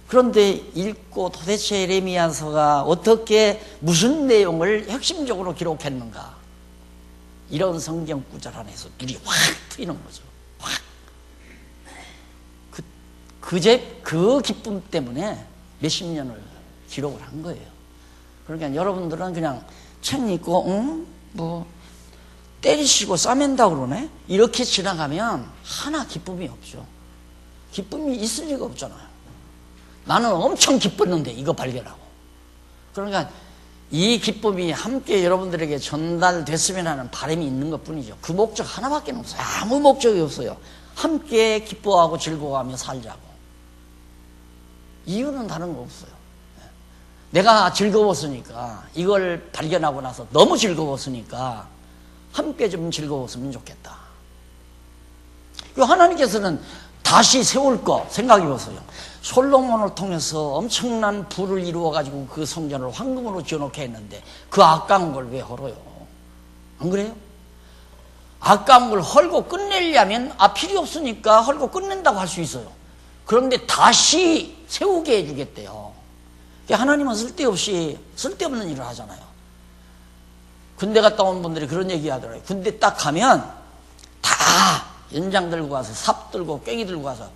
그런데 읽고 도대체 예레미야서가 어떻게 무슨 내용을 핵심적으로 기록했는가, 이런 성경 구절 안에서 눈이 확 트이는 거죠. 확. 그 기쁨 때문에 몇십 년을 기록을 한 거예요. 그러니까 여러분들은 그냥 책 읽고 때리시고 싸맨다 그러네? 이렇게 지나가면 하나 기쁨이 없죠. 기쁨이 있을 리가 없잖아요. 나는 엄청 기뻤는데 이거 발견하고. 그러니까 이 기쁨이 함께 여러분들에게 전달됐으면 하는 바람이 있는 것 뿐이죠. 그 목적 하나밖에 없어요. 아무 목적이 없어요. 함께 기뻐하고 즐거워하며 살자고. 이유는 다른 거 없어요. 내가 즐거웠으니까, 이걸 발견하고 나서 너무 즐거웠으니까 함께 좀 즐거웠으면 좋겠다. 하나님께서는 다시 세울 거 생각해 보세요. 솔로몬을 통해서 엄청난 부를 이루어가지고 그 성전을 황금으로 지어놓게 했는데 그 아까운 걸 왜 헐어요? 안 그래요? 아까운 걸 헐고 끝내려면 필요 없으니까 헐고 끝낸다고 할 수 있어요. 그런데 다시 세우게 해주겠대요. 하나님은 쓸데없는 일을 하잖아요. 군대 갔다 온 분들이 그런 얘기 하더라고요. 군대 딱 가면 다 연장 들고 가서 삽 들고 꽹이 들고 가서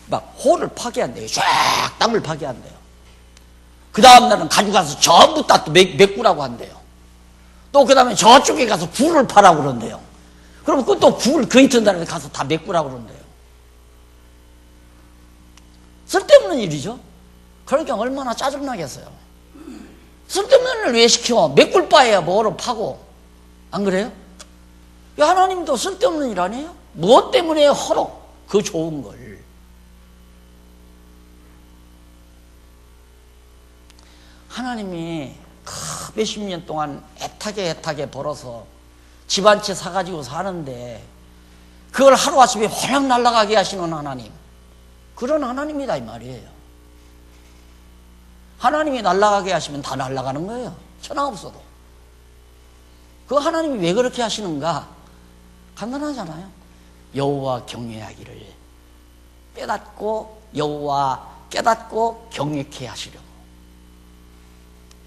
막 홀을 파괴한대요. 쫙 땅을 파괴한대요. 그 다음날은 가져가서 전부 다 또 메꾸라고 한대요. 또 그 다음에 저쪽에 가서 굴을 파라고 그런대요. 그럼 또 굴 그 이튿날에 가서 다 메꾸라고 그런대요. 쓸데없는 일이죠. 그러니까 얼마나 짜증나겠어요. 쓸데없는 일을 왜 시켜? 메꿀 바에야 뭐로 파고. 안 그래요? 하나님도 쓸데없는 일 아니에요? 무엇 때문에 헐어? 그 좋은 걸. 하나님이 몇십 년 동안 애타게 벌어서 집 한 채 사가지고 사는데 그걸 하루아침에 홀랑 날아가게 하시는 하나님, 그런 하나님이다 이 말이에요. 하나님이 날아가게 하시면 다 날아가는 거예요. 천하 없어도. 그 하나님이 왜 그렇게 하시는가? 간단하잖아요. 여호와 경외하기를 깨닫고 경외케 하시려고.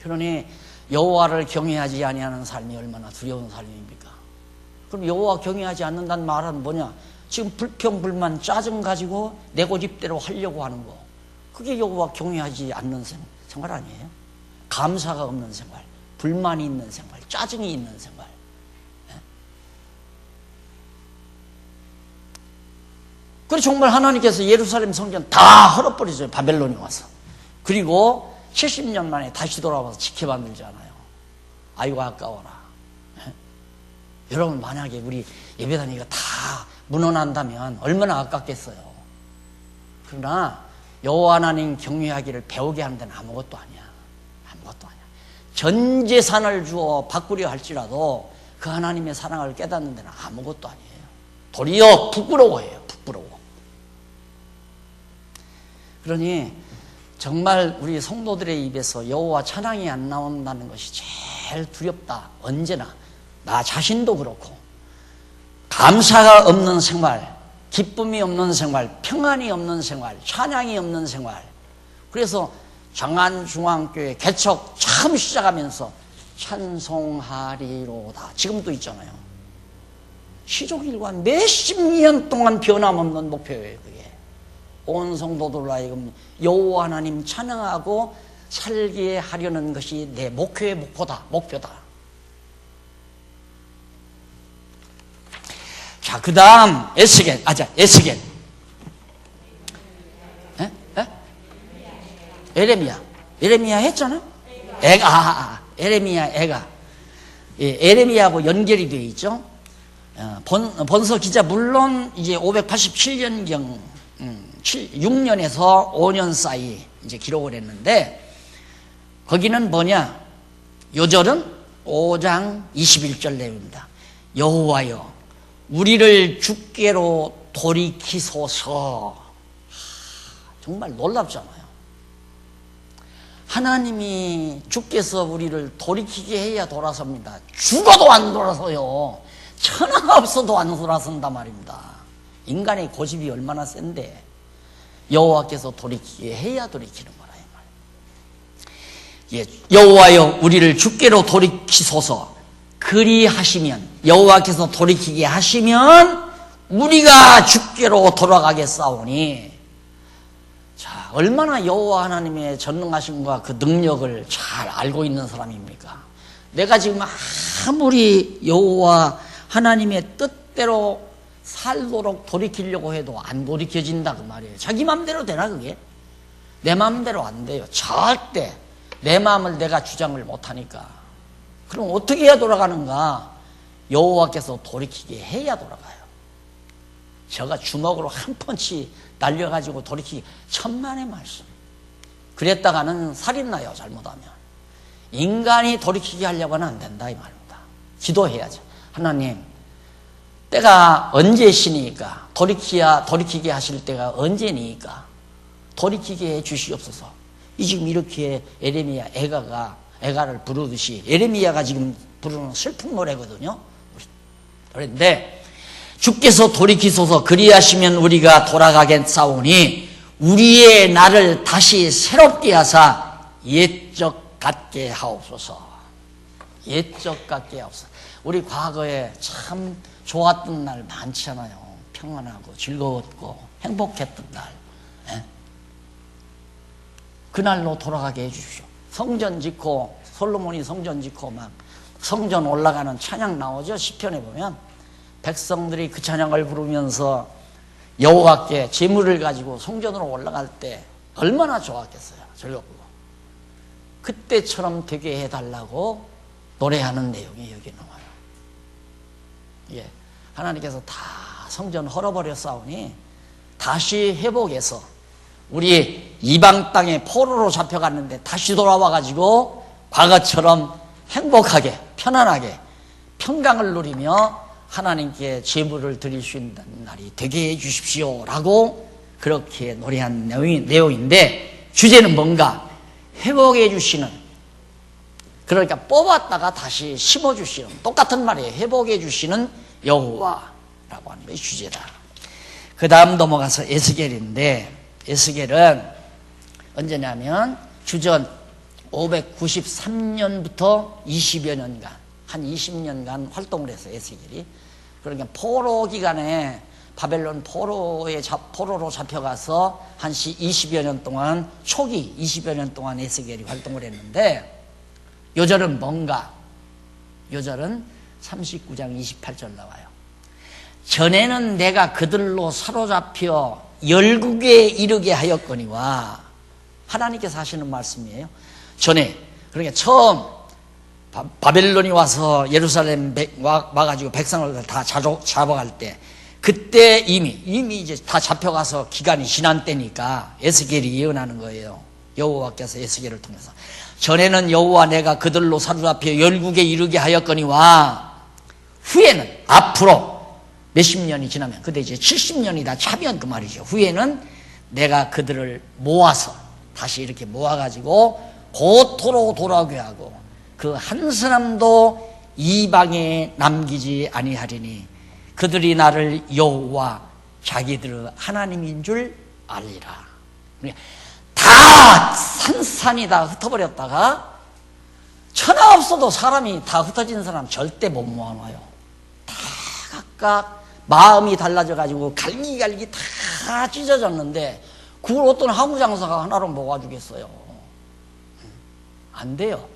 그러니 여호와를 경외하지 아니하는 삶이 얼마나 두려운 삶입니까? 그럼 여호와 경외하지 않는다는 말은 뭐냐? 지금 불평, 불만, 짜증 가지고 내 고집대로 하려고 하는 거. 그게 여호와 경외하지 않는 생활 아니에요? 감사가 없는 생활, 불만이 있는 생활, 짜증이 있는 생활. 그리고 정말 하나님께서 예루살렘 성전 다 헐어버리죠. 바벨론이 와서. 그리고 70년 만에 다시 돌아와서 지켜만들잖아요. 아이고 아까워라. 여러분 만약에 우리 예배당이가 다 무너난다면 얼마나 아깝겠어요. 그러나 여호와 하나님 경외하기를 배우게 하는 데는 아무것도 아니야. 아무것도 아니야. 전 재산을 주어 바꾸려 할지라도 그 하나님의 사랑을 깨닫는 데는 아무것도 아니에요. 도리어 부끄러워해요. 부끄러워. 그러니 정말 우리 성도들의 입에서 여호와 찬양이 안 나온다는 것이 제일 두렵다. 언제나 나 자신도 그렇고 감사가 없는 생활, 기쁨이 없는 생활, 평안이 없는 생활, 찬양이 없는 생활. 그래서 장안중앙교회 개척 처음 시작하면서 찬송하리로다. 지금도 있잖아요. 시족일관 몇십 년 동안 변함없는 목표예요. 그게 온 성도들로 하여금 여호와 하나님 찬양하고 살게 하려는 것이 내 목표의 목표다. 자, 그 다음 에스겔. 에레미야 했잖아? 에레미야하고 연결이 되어 있죠. 본서 기자 물론 이제 587년경 6년에서 5년 사이 이제 기록을 했는데 거기는 뭐냐? 요절은 5장 21절 내용입니다. 여호와여 우리를 주께로 돌이키소서. 정말 놀랍잖아요. 하나님이 주께서 우리를 돌이키게 해야 돌아섭니다. 죽어도 안 돌아서요. 천하가 없어도 안 돌아선단 말입니다. 인간의 고집이 얼마나 센데 여호와께서 돌이키게 해야 돌이키는 거라 이 말이에요. 여호와여 우리를 주께로 돌이키소서. 그리하시면 여호와께서 돌이키게 하시면 우리가 주께로 돌아가겠사오니. 자, 얼마나 여호와 하나님의 전능하심과 그 능력을 잘 알고 있는 사람입니까? 내가 지금 아무리 여호와 하나님의 뜻대로 살도록 돌이키려고 해도 안 돌이켜진다 그 말이에요. 자기 마음대로 되나 그게? 내 마음대로 안 돼요. 절대 내 마음을 내가 주장을 못하니까. 그럼 어떻게 해야 돌아가는가? 여호와께서 돌이키게 해야 돌아가요. 제가 주먹으로 한 펀치 날려가지고 돌이키기 천만의 말씀. 그랬다가는 살인나요. 잘못하면. 인간이 돌이키게 하려고는 안 된다 이 말입니다. 기도해야죠. 하나님 때가 언제시니까 돌이키게 하실 때가 언제니까 돌이키게 해 주시옵소서. 이 지금 이렇게 에레미야 애가를 부르듯이 에레미야가 지금 부르는 슬픈 노래거든요. 그런데 주께서 돌이키소서. 그리하시면 우리가 돌아가겠사오니 우리의 날을 다시 새롭게 하사 옛적 같게 하옵소서. 옛적 같게 하옵소서. 우리 과거에 참 좋았던 날 많잖아요. 평안하고 즐거웠고 행복했던 날. 그날로 돌아가게 해주십시오. 성전 짓고 솔로몬이 성전 짓고 막 성전 올라가는 찬양 나오죠. 시편에 보면 백성들이 그 찬양을 부르면서 여호와께 제물을 가지고 성전으로 올라갈 때 얼마나 좋았겠어요. 즐겁고. 그때처럼 되게 해달라고 노래하는 내용이 여기 나와요. 예, 하나님께서 다 성전 헐어버렸사오니 다시 회복해서 우리 이방 땅에 포로로 잡혀갔는데 다시 돌아와가지고 과거처럼 행복하게 편안하게 평강을 누리며 하나님께 제물을 드릴 수 있는 날이 되게 해주십시오 라고 그렇게 노래한 내용인데 주제는 뭔가? 회복해 주시는 그러니까 뽑았다가 다시 심어주시는, 똑같은 말이에요. 회복해주시는 여호와라고 하는 게 주제다. 그 다음 넘어가서 에스겔인데, 에스겔은 언제냐면 주전 593년부터 20여 년간, 한 20년간 활동을 했어요, 에스겔이. 그러니까 포로 기간에 바벨론 포로로 잡혀가서 한 20여 년 동안, 초기 20여 년 동안 에스겔이 활동을 했는데, 요절은 뭔가? 요절은 39장 28절 나와요. 전에는 내가 그들로 사로잡혀 열국에 이르게 하였거니와, 하나님께서 하시는 말씀이에요. 전에, 그러니까 처음 바벨론이 와서 예루살렘 와가지고 백성을 다 잡아갈 때, 그때 이미 이제 다 잡혀가서 기간이 지난 때니까 에스겔이 예언하는 거예요. 여호와께서 에스겔을 통해서. 전에는 여호와 내가 그들로 사로잡혀 열국에 이르게 하였거니와, 후에는, 앞으로 몇십 년이 지나면, 그때 이제 70년이 다 차면 그 말이죠. 후에는 내가 그들을 모아서 다시 이렇게 모아가지고 고토로 돌아오게 하고 그 한 사람도 이방에 남기지 아니하리니 그들이 나를 여호와 자기들의 하나님인 줄 알리라. 다 산산이 다 흩어버렸다가, 천하 없어도 사람이 다 흩어진 사람 절대 못 모아놔요. 다 각각 마음이 달라져가지고 갈기갈기 다 찢어졌는데 그걸 어떤 하무장사가 하나로 모아주겠어요? 안 돼요.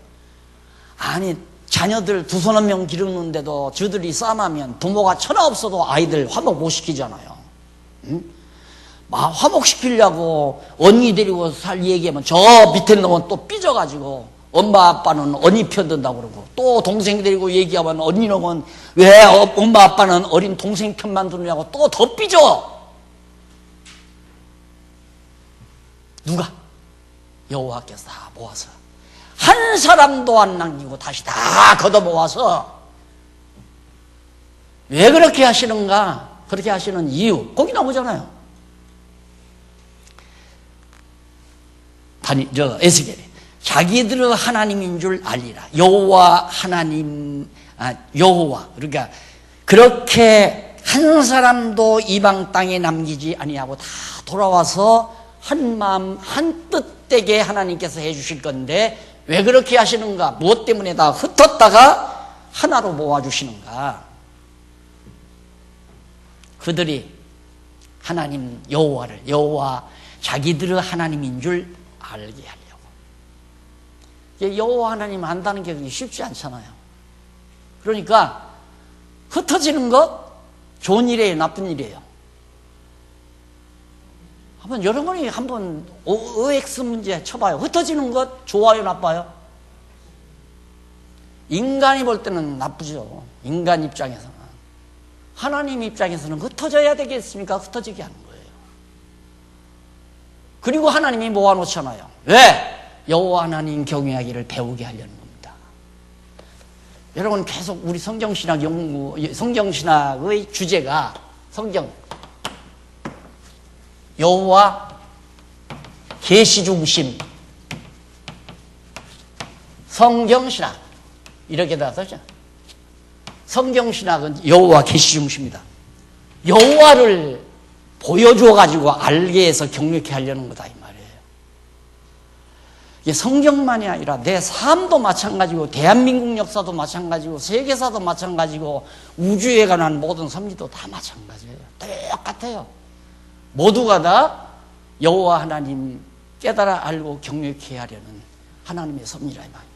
아니, 자녀들 2-3명 기르는데도 저들이 싸움하면 부모가 천하 없어도 아이들 화목 못 시키잖아요. 응? 화목시키려고 언니 데리고 살 얘기하면 저 밑에 놈은 또 삐져가지고 엄마 아빠는 언니 편 든다고 그러고, 또 동생 데리고 얘기하면 언니 놈은 왜 엄마 아빠는 어린 동생 편만 드느냐고 또 더 삐져. 누가? 여호와께서 다 모아서 한 사람도 안 남기고 다시 다 걷어 모아서, 왜 그렇게 하시는가? 그렇게 하시는 이유 거기 나오잖아요. 에스겔이 자기들의 하나님인 줄 알리라. 여호와 하나님, 여호와, 그러니까 그렇게 한 사람도 이방 땅에 남기지 아니하고 다 돌아와서 한 마음 한 뜻되게 하나님께서 해주실 건데, 왜 그렇게 하시는가? 무엇 때문에 다 흩었다가 하나로 모아주시는가? 그들이 하나님 여호와 자기들의 하나님인 줄 알게 하려고. 여호와 하나님 안다는 게 쉽지 않잖아요. 그러니까 흩어지는 것 좋은 일이에요, 나쁜 일이에요? 한번 여러분이 한번 OX 문제 쳐봐요. 흩어지는 것 좋아요, 나빠요? 인간이 볼 때는 나쁘죠. 인간 입장에서는. 하나님 입장에서는 흩어져야 되겠습니까? 흩어지게 하는 거예요. 그리고 하나님이 모아놓잖아요. 왜? 여호와 하나님 경외하기를 배우게 하려는 겁니다. 여러분, 계속 우리 성경신학 성경신학의 주제가 여호와 계시중심, 성경신학 이렇게 다 썼죠. 성경신학은 여호와 계시중심이다. 여호와를 보여줘가지고 알게 해서 경력케 하려는 거다, 이 말이에요. 이게 성경만이 아니라 내 삶도 마찬가지고, 대한민국 역사도 마찬가지고, 세계사도 마찬가지고, 우주에 관한 모든 섭리도 다 마찬가지예요. 똑같아요. 모두가 다 여호와 하나님 깨달아 알고 경외케 하려는 하나님의 섭리라, 이 말이에요.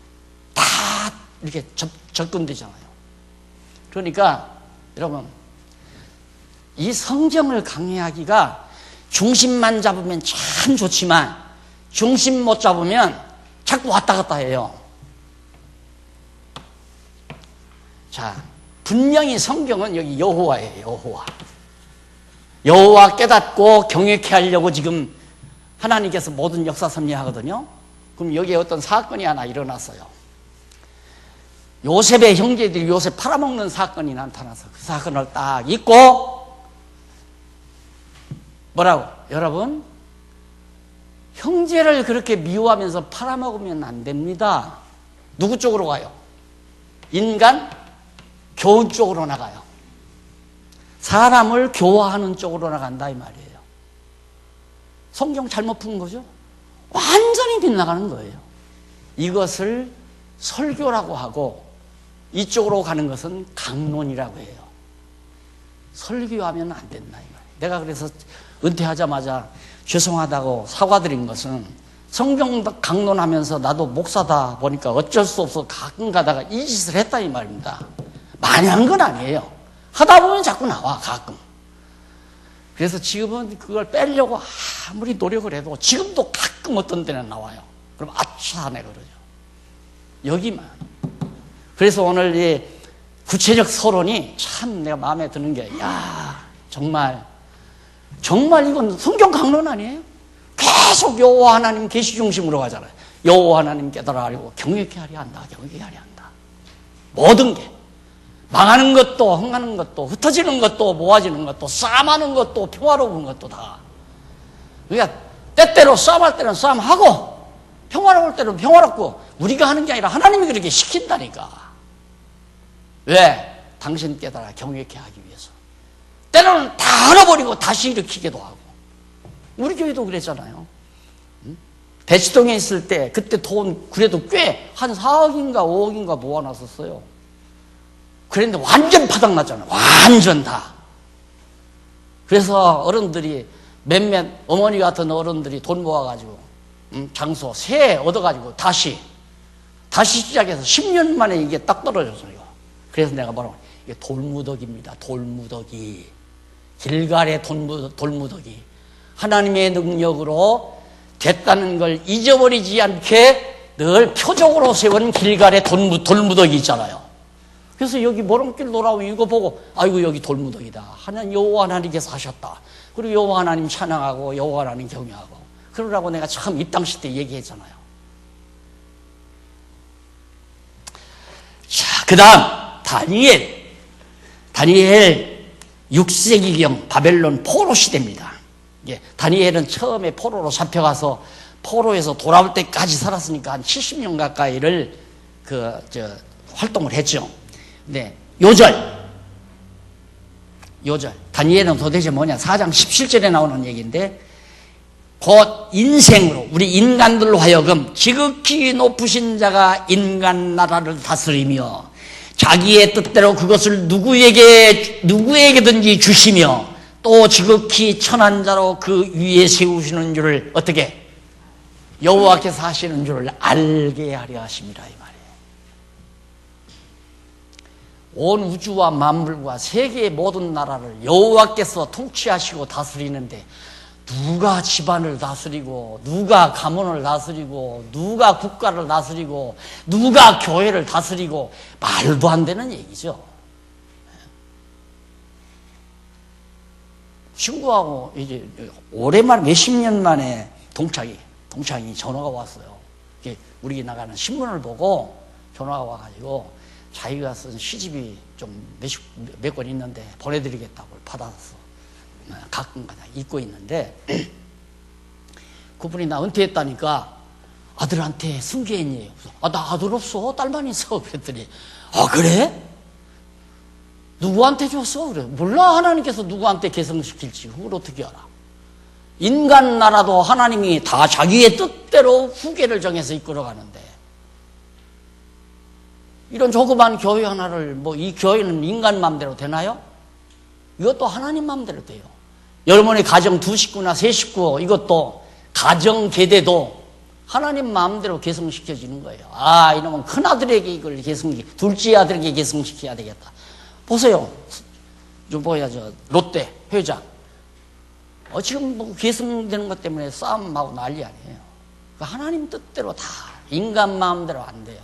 다 이렇게 접근되잖아요. 그러니까 여러분, 이 성경을 강의하기가 중심만 잡으면 참 좋지만 중심 못 잡으면 자꾸 왔다 갔다 해요. 자, 분명히 성경은 여기 여호와예요. 여호와 깨닫고 경외케 하려고 지금 하나님께서 모든 역사 섭리하거든요. 그럼 여기에 어떤 사건이 하나 일어났어요. 요셉의 형제들이 요셉 팔아먹는 사건이 나타나서 그 사건을 딱 잊고, 뭐라고? 여러분, 형제를 그렇게 미워하면서 팔아먹으면 안 됩니다. 누구 쪽으로 가요? 인간 교훈 쪽으로 나가요. 사람을 교화하는 쪽으로 나간다 이 말이에요. 성경 잘못 푼 거죠? 완전히 빗나가는 거예요. 이것을 설교라고 하고 이쪽으로 가는 것은 강론이라고 해요. 설교하면 안 된다 이 말이에요. 내가 그래서 은퇴하자마자 죄송하다고 사과드린 것은 성경 강론하면서 나도 목사다 보니까 어쩔 수 없어 가끔 가다가 이 짓을 했다 이 말입니다. 많이 한 건 아니에요. 하다 보면 자꾸 나와 가끔. 그래서 지금은 그걸 빼려고 아무리 노력을 해도 지금도 가끔 어떤 때는 나와요. 그럼 아차 하네 그러죠. 여기만. 그래서 오늘 이 구체적 서론이 참 내가 마음에 드는 게, 야 정말 이건 성경 강론 아니에요? 계속 여호와 하나님 계시 중심으로 가잖아요. 여호와 하나님 깨달아 알고 경외케 하려 한다. 경외케 하려 한다. 모든 게 망하는 것도 흥하는 것도 흩어지는 것도 모아지는 것도 싸움하는 것도 평화로운 것도 다. 그러니까 때때로 싸움할 때는 싸움하고 평화로울 때는 평화롭고 우리가 하는 게 아니라 하나님이 그렇게 시킨다니까. 왜? 당신 깨달아 경외케 하기 위해서. 때로는 다 잃어버리고 다시 일으키기도 하고. 우리 교회도 그랬잖아요. 대치동에 있을 때 그때 돈 그래도 꽤 한 4억인가 5억인가 모아놨었어요. 그랬는데 완전 바닥났잖아요. 완전 다. 그래서 어른들이 몇몇 어머니 같은 어른들이 돈 모아가지고 장소 새 얻어가지고 다시 시작해서 10년 만에 이게 딱 떨어졌어요. 그래서 내가 뭐라고 이게 돌무더기입니다. 돌무더기. 길갈의 돌무더기. 하나님의 능력으로 됐다는 걸 잊어버리지 않게 늘 표적으로 세운 길갈의 돌무더기 있잖아요. 그래서 여기 모름길 돌아오면 이거 보고 아이고 여기 돌무더기다. 하나님 여호와 하나님께서 하셨다. 그리고 여호와 하나님 찬양하고 여호와 하나님 경외하고 그러라고 내가 처음 입당시 때 얘기했잖아요. 자, 그 다음 다니엘 6세기경 바벨론 포로 시대입니다. 다니엘은 처음에 포로로 잡혀가서 포로에서 돌아올 때까지 살았으니까 한 70년 가까이를 활동을 했죠. 네, 요절. 다니엘은 도대체 뭐냐? 4장 17절에 나오는 얘기인데, 곧 인생으로, 우리 인간들로 하여금 지극히 높으신 자가 인간 나라를 다스리며, 자기의 뜻대로 그것을 누구에게든지 주시며, 또 지극히 천한 자로 그 위에 세우시는 줄을 어떻게? 여호와께서 하시는 줄을 알게 하려 하심이라 이 말이에요. 온 우주와 만물과 세계의 모든 나라를 여호와께서 통치하시고 다스리는데 누가 집안을 다스리고 누가 가문을 다스리고 누가 국가를 다스리고 누가 교회를 다스리고 말도 안 되는 얘기죠. 친구하고 이제 오랜만에 몇십 년 만에 동창이 전화가 왔어요. 우리 나가는 신문을 보고 전화가 와가지고 자기가 쓴 시집이 좀 몇 권 있는데 보내드리겠다고 받아서 가끔가다 읽고 있는데 그분이 나 은퇴했다니까 아들한테 승계했니? 나 아들 없어. 딸만 있어. 그랬더니 그래? 누구한테 줬어? 그래. 몰라. 하나님께서 누구한테 계승시킬지 그걸 어떻게 알아? 인간 나라도 하나님이 다 자기의 뜻대로 후계를 정해서 이끌어가는데 이런 조그만 교회 하나를 이 교회는 인간 마음대로 되나요? 이것도 하나님 마음대로 돼요. 여러분의 가정 2식구나 3식구 이것도 가정 계대도 하나님 마음대로 계승시켜지는 거예요. 이놈은 큰아들에게 이걸 둘째 아들에게 계승시켜야 되겠다. 보세요. 롯데 회장. 지금 계승되는 것 때문에 싸움하고 난리 아니에요. 하나님 뜻대로 다 인간 마음대로 안 돼요.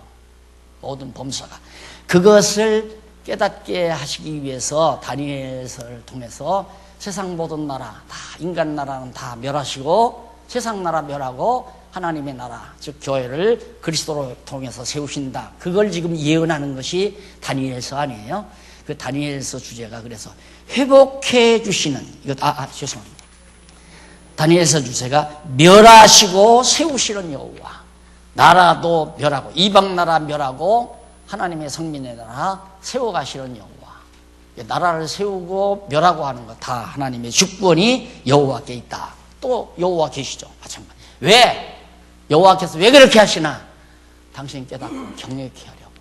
모든 범사가. 그것을 깨닫게 하시기 위해서 다니엘서를 통해서 세상 모든 나라, 다 인간 나라는 다 멸하시고 세상 나라 멸하고 하나님의 나라, 즉 교회를 그리스도로 통해서 세우신다. 그걸 지금 예언하는 것이 다니엘서 아니에요. 그 다니엘서 주제가 그래서 회복해 주시는 죄송합니다. 다니엘서 주제가 멸하시고 세우시는 여호와. 나라도 멸하고 이방 나라 멸하고 하나님의 성민의 나라 세워가시는 여호와. 나라를 세우고 멸하고 하는 것 다 하나님의 주권이 여호와께 있다. 또 여호와 계시죠. 마찬가지. 왜? 여호와께서 왜 그렇게 하시나? 당신 깨닫고 경외케 하려고.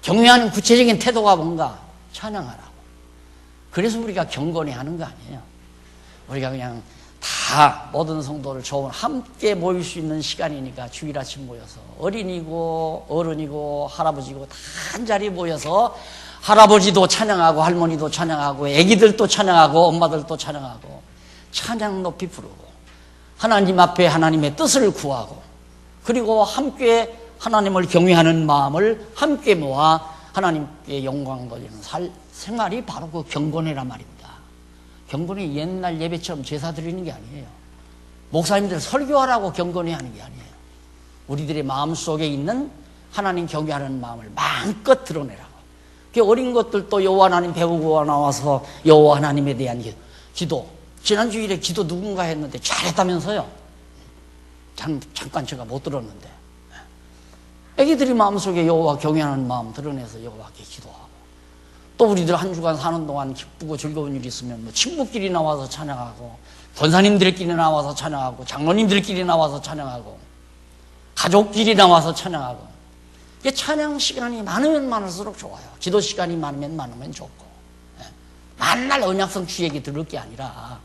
경외하는 구체적인 태도가 뭔가? 찬양하라고. 그래서 우리가 경건히 하는 거 아니에요. 우리가 그냥 다 모든 성도를 좋은 함께 모일 수 있는 시간이니까 주일 아침 모여서 어린이고 어른이고 할아버지고 다 한자리에 모여서 할아버지도 찬양하고 할머니도 찬양하고 애기들도 찬양하고 엄마들도 찬양하고 찬양 높이 부르고 하나님 앞에 하나님의 뜻을 구하고 그리고 함께 하나님을 경외하는 마음을 함께 모아 하나님께 영광 돌리는 생활이 바로 그 경건이란 말입니다. 경건이 옛날 예배처럼 제사 드리는 게 아니에요. 목사님들 설교하라고 경건히 하는 게 아니에요. 우리들의 마음속에 있는 하나님 경외하는 마음을 마음껏 드러내라고. 어린 것들도 여호와 하나님 배우고 나와서 여호와 하나님에 대한 기도. 지난 주일에 기도 누군가 했는데 잘했다면서요. 잠깐 제가 못 들었는데. 애기들이 마음속에 여호와 경외하는 마음 드러내서 여호와께 기도하고 또 우리들 한 주간 사는 동안 기쁘고 즐거운 일이 있으면 뭐 친구끼리 나와서 찬양하고 권사님들끼리 나와서 찬양하고 장로님들끼리 나와서 찬양하고 가족끼리 나와서 찬양하고 이게 찬양 시간이 많으면 많을수록 좋아요. 기도 시간이 많으면 많으면 좋고 만날 언약성 주 얘기 들을 게 아니라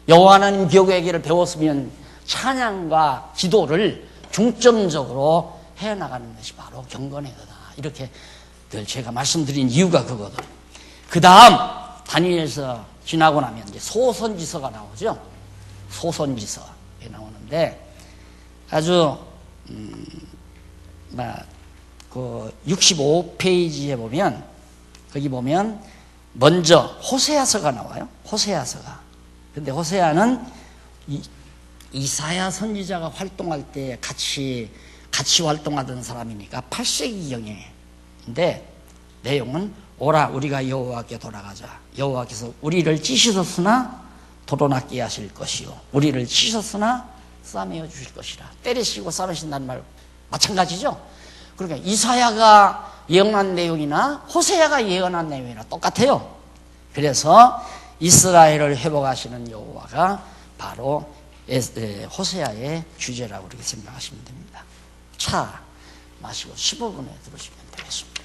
여호와 하나님 기억의 얘기를 배웠으면 찬양과 기도를 중점적으로 해나가는 것이 바로 경건의 거다. 이렇게 늘 제가 말씀드린 이유가 그거든. 그 다음 다니엘서 지나고 나면 이제 소선지서가 나오죠. 소선지서에 나오는데 아주 그 65페이지에 보면 거기 보면 먼저 호세아서가 나와요. 호세아서가. 근데 호세아는 이사야 선지자가 활동할 때 같이 활동하던 사람이니까 8세기경인데 내용은 오라 우리가 여호와께 돌아가자. 여호와께서 우리를 찢으셨으나 도로낫게 하실 것이요 우리를 찢으셨으나 싸매어 주실 것이라. 때리시고 싸매신다는 말 마찬가지죠. 그러니까 이사야가 예언한 내용이나 호세아가 예언한 내용이나 똑같아요. 그래서 이스라엘을 회복하시는 여호와가 바로 호세아의 주제라고 그렇게 생각하시면 됩니다. 차 마시고 15분에 들으시면 되겠습니다.